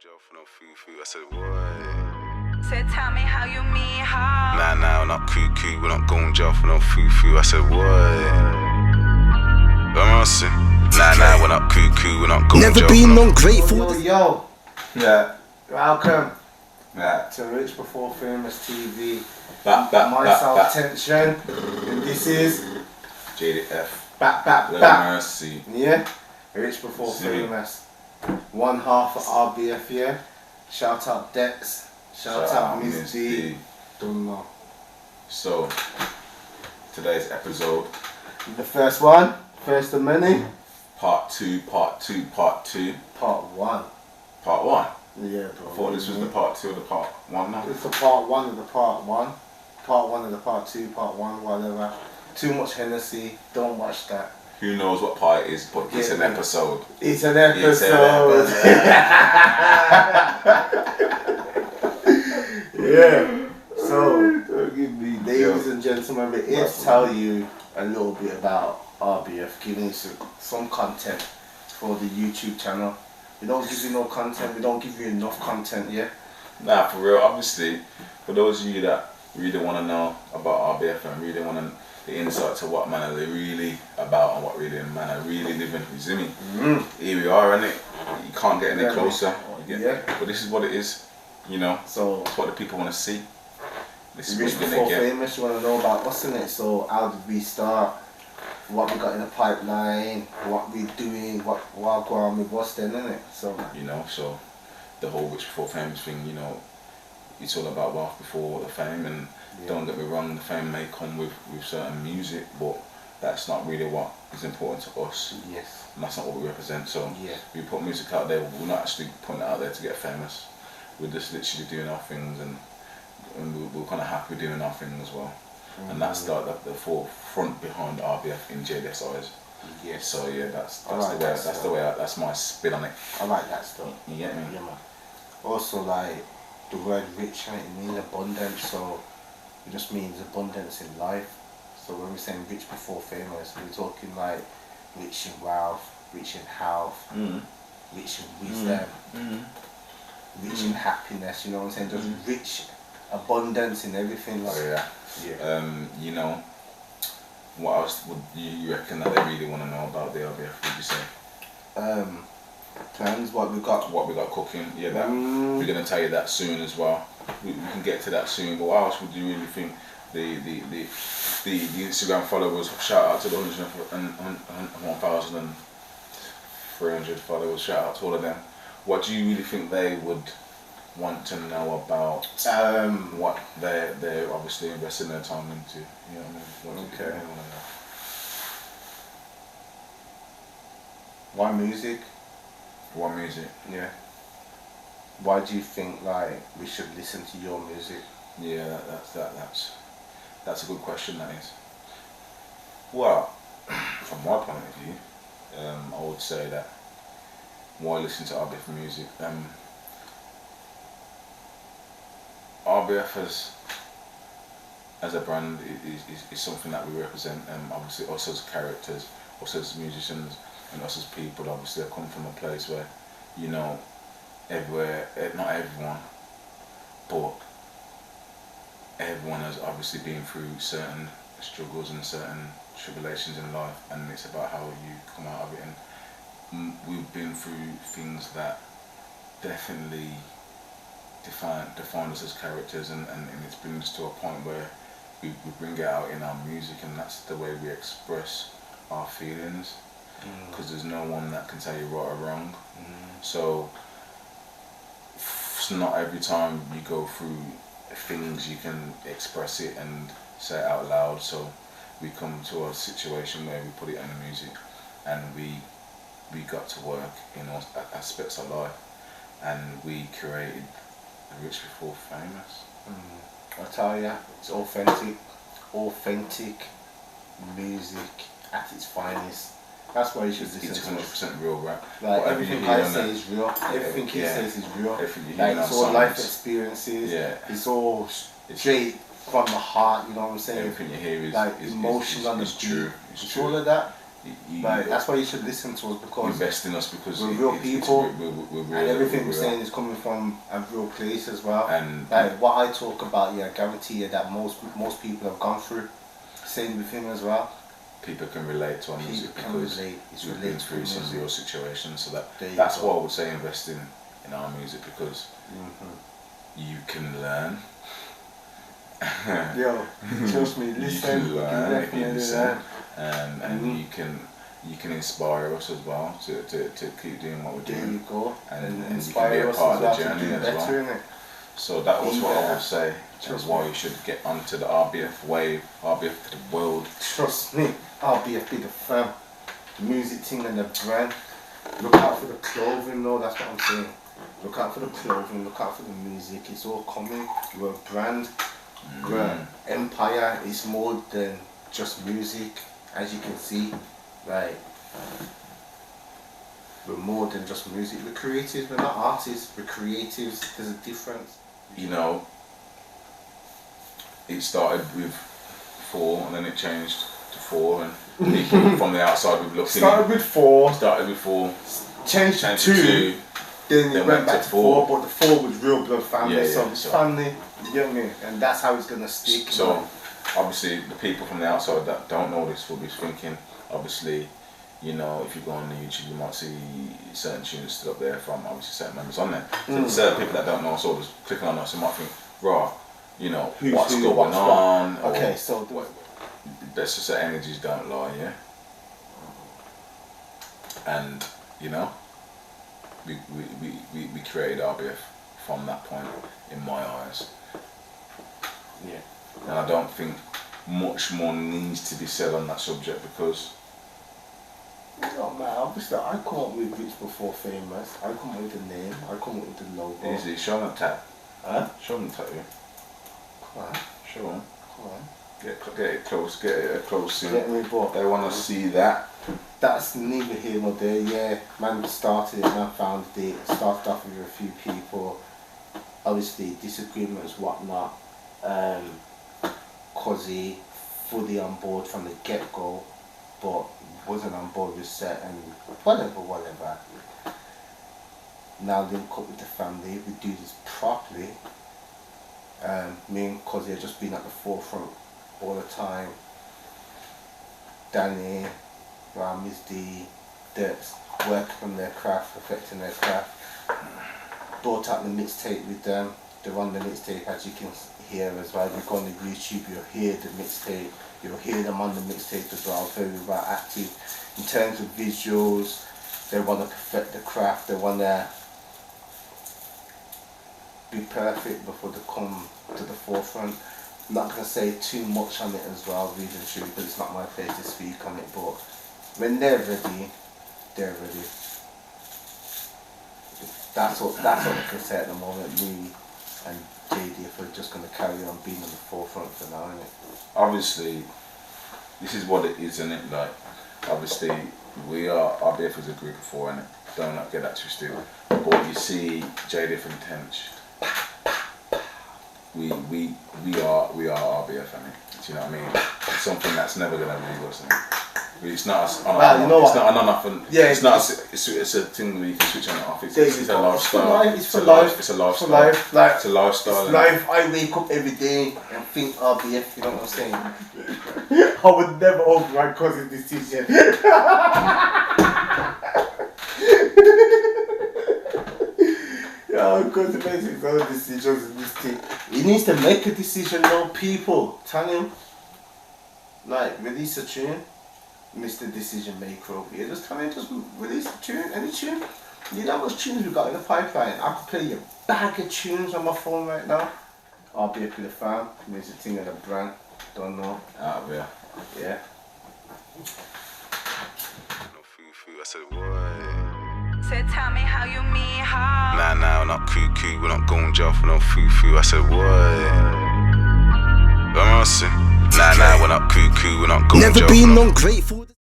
jail for no foo-foo. I said, what? Said, tell me how you mean how. Nah, we're not cuckoo. We're not going jail for no foo-foo. I said, what? Nah, we're not cuckoo. We're not going Never jail been for no ungrateful. Yo, Yeah. welcome Yeah. to Rich Before Famous TV. Back. Myself, Tension, and this is JDF. back. Mercy. Yeah, Rich Before See. Famous. One half of RBF, yeah. Shout out Dex. Shout out Miss D. Don't know. So, today's episode, The first one, first of many. part two. Part one. Part one. Yeah, I bro. thought this was the part two of the part one now. It's the part one of the part one. Part one of the part two, part one, whatever. Too much Hennessy, don't watch that. Who knows what part it is, but it's an episode. It's an episode. Yeah. So, ladies and gentlemen, we're here to tell you a little bit about RBF, giving you some content for the YouTube channel. We don't give you no content, we don't give you enough content, yeah? Nah, for real, obviously, for those of you that really want to know about RBF and really want the insight to what man are they really about and what really man are really living, you see me? Here we are, innit? You can't get any closer. But this is what it is, you know? So, It's what the people want to see. This is what Rich you're Before going to get. Famous, you want to know about us, innit? So, how did we start? What we got in the pipeline? What we doing? What go on with us then, innit? So, You know, so the whole rich before famous thing, you know, it's all about wealth before the fame, and don't get me wrong, the fame may come with certain music, but that's not really what is important to us, yes. and that's not what we represent. So Yeah. we put music out there, we're not actually putting it out there to get famous, we're just literally doing our things, and we're kind of happy doing our thing as well. And that's the forefront behind RBF in JDF's eyes. Yes. So yeah, that's like the way that's my spin on it. I like that stuff. You get me? Yeah, man. Also, like, the word rich, right, it means abundance, so it just means abundance in life. So when we're saying rich before famous, we're talking like rich in wealth, rich in health, rich in wisdom, rich in happiness, you know what I'm saying? Just rich, abundance in everything. Like, Oh yeah. You know, what else would you reckon that they really want to know about the RBF? Would you say? Plans, what we got. What we got cooking? Yeah, that we're gonna tell you that soon as well. We can get to that soon. But what else would you really think? The Instagram followers, shout out to the 1,300 followers. Shout out to all of them. What do you really think they would want to know about what they're obviously investing their time into? You know what I mean? What do you think they wanna know? Why music? What music? Yeah. Why do you think like we should listen to your music? Yeah, that's a good question. That is. Well, from my point of view, I would say that why listen to RBF music? RBF as a brand is something that we represent. Obviously, us as characters, us as musicians, and us as people. Obviously, I come from a place where, you know, everywhere, not everyone, but everyone has obviously been through certain struggles and certain tribulations in life, and it's about how you come out of it. And we've been through things that definitely define us as characters, and it's bring us to a point where we bring it out in our music, and that's the way we express our feelings, because there's no one that can tell you right or wrong. So it's not every time you go through things you can express it and say it out loud. So we come to a situation where we put it in the music, and we got to work in all aspects of life, and we created Rich Before Famous. I tell ya, it's authentic music at its finest. That's why you should listen It's to it. 100% real rap. Like, Whatever everything you hear I on say that- is real. Everything he says is real. Everything you hear Like, on it's our all life songs. experiences. Yeah. It's all straight from the heart, you know what I'm saying? Everything you hear is like is emotion on the is beat. true. It's all of that. Like, that's why you should listen to us, because invest in us, because we're real people, we're real, and everything we're real. saying is coming from a real place as well. And like what I talk about, I guarantee you that most people have gone through. Same with him as well. People can relate to our music because we've been through some of your situations. So that's why I would say invest in our music, because you can learn. Yo, trust me, listen. You can learn if you listen, learn. and you can inspire us as well to keep doing what we're doing. There you go. And you inspire can be a us part as of the well journey to do as better, well. innit? So that was what I would say. That's why you should get onto the RBF wave, RBF to the world. Trust me, RBF be the fam. The music thing and the brand. Look out for the clothing, though. That's what I'm saying. Look out for the clothing. Look out for the music. It's all coming. We're a brand. We're an empire. It's more than just music, as you can see. Like, we're more than just music. We're creatives. We're not artists. We're creatives. There's a difference. You know, it started with 4 and then it changed to 4, and people from the outside would look in. Started with 4. Changed to to 2. Then it went back to 4, but the 4 was real blood family. Yeah, so it's family, you get me? And that's how it's gonna stick. So obviously the people from the outside that don't know this will be thinking, obviously, you know, if you go on YouTube you might see certain tunes stood up there from obviously certain members on there. So there's certain people that don't know, so just clicking on us and might think, raw, you know, what's going on? Okay, so let's just say energies don't lie, yeah? And, you know, we created RBF from that point, in my eyes. yeah. And I don't think much more needs to be said on that subject, because No man, obviously I come up with Rich Before Famous. I come up with the name. I come up with the logo. easy, show them the tap. Huh? Show them the tattoo. Come on, Show them. come on. Get it close, get it close soon. Get me, but They want to see that. that's neither here nor there. Yeah, man started it, man founded it. Started off with a few people. Obviously disagreements, whatnot. Cozzy fully on board from the get go, but wasn't on board with certain whatever. Now link up with the family. We do this properly. Me and Cozzy have just been at the forefront all the time. Danny, Miss D, that's working on their craft, perfecting their craft. Brought out the mixtape with them. They're on the mixtape, as you can hear as well. If you go on the YouTube, you'll hear the mixtape. You'll hear them on the mixtape as well. Very well active in terms of visuals. They want to perfect the craft. They want to be perfect before they come to the forefront. I'm not going to say too much on it as well, really and truly, because it's not my place to speak on it. But when they're ready, they're ready. That's what I can say at the moment. Me and JDF are just going to carry on being on the forefront for now, innit? Obviously, this is what it is, isn't it? Like, obviously, we are RBF as a group of 4, and don't not get that twisted. But you see, JDF Tension, we are RBF, I mean. Do you know what I mean? It's something that's never gonna leave us. It's not it's not an on off, and yeah, it's a thing where you can switch on and off. It's a lifestyle. It's for life. It's a lifestyle. For life. Like, it's a lifestyle. It's life. I wake up every day and think RBF. You know what I'm saying? I would never hold my cousin's decision. Yeah, because he makes his own decisions in this thing. He needs to make a decision, no people. Tell him, like, release a tune, Mr. Decision Maker over here. Just tell him, just release a tune, any tune. You know how much tunes we got in the pipeline? I could play you a bag of tunes on my phone right now. I'll be up with the fan, music thing of the brand. Don't know. Out of here. Yeah. No foo-foo, I said what? Said tell me how you mean how. Nah, we're not cuckoo, we're not going jail for no foo-foo, I said what? I'm saying, nah, we're not cuckoo, we're not going jail for no. Never been ungrateful.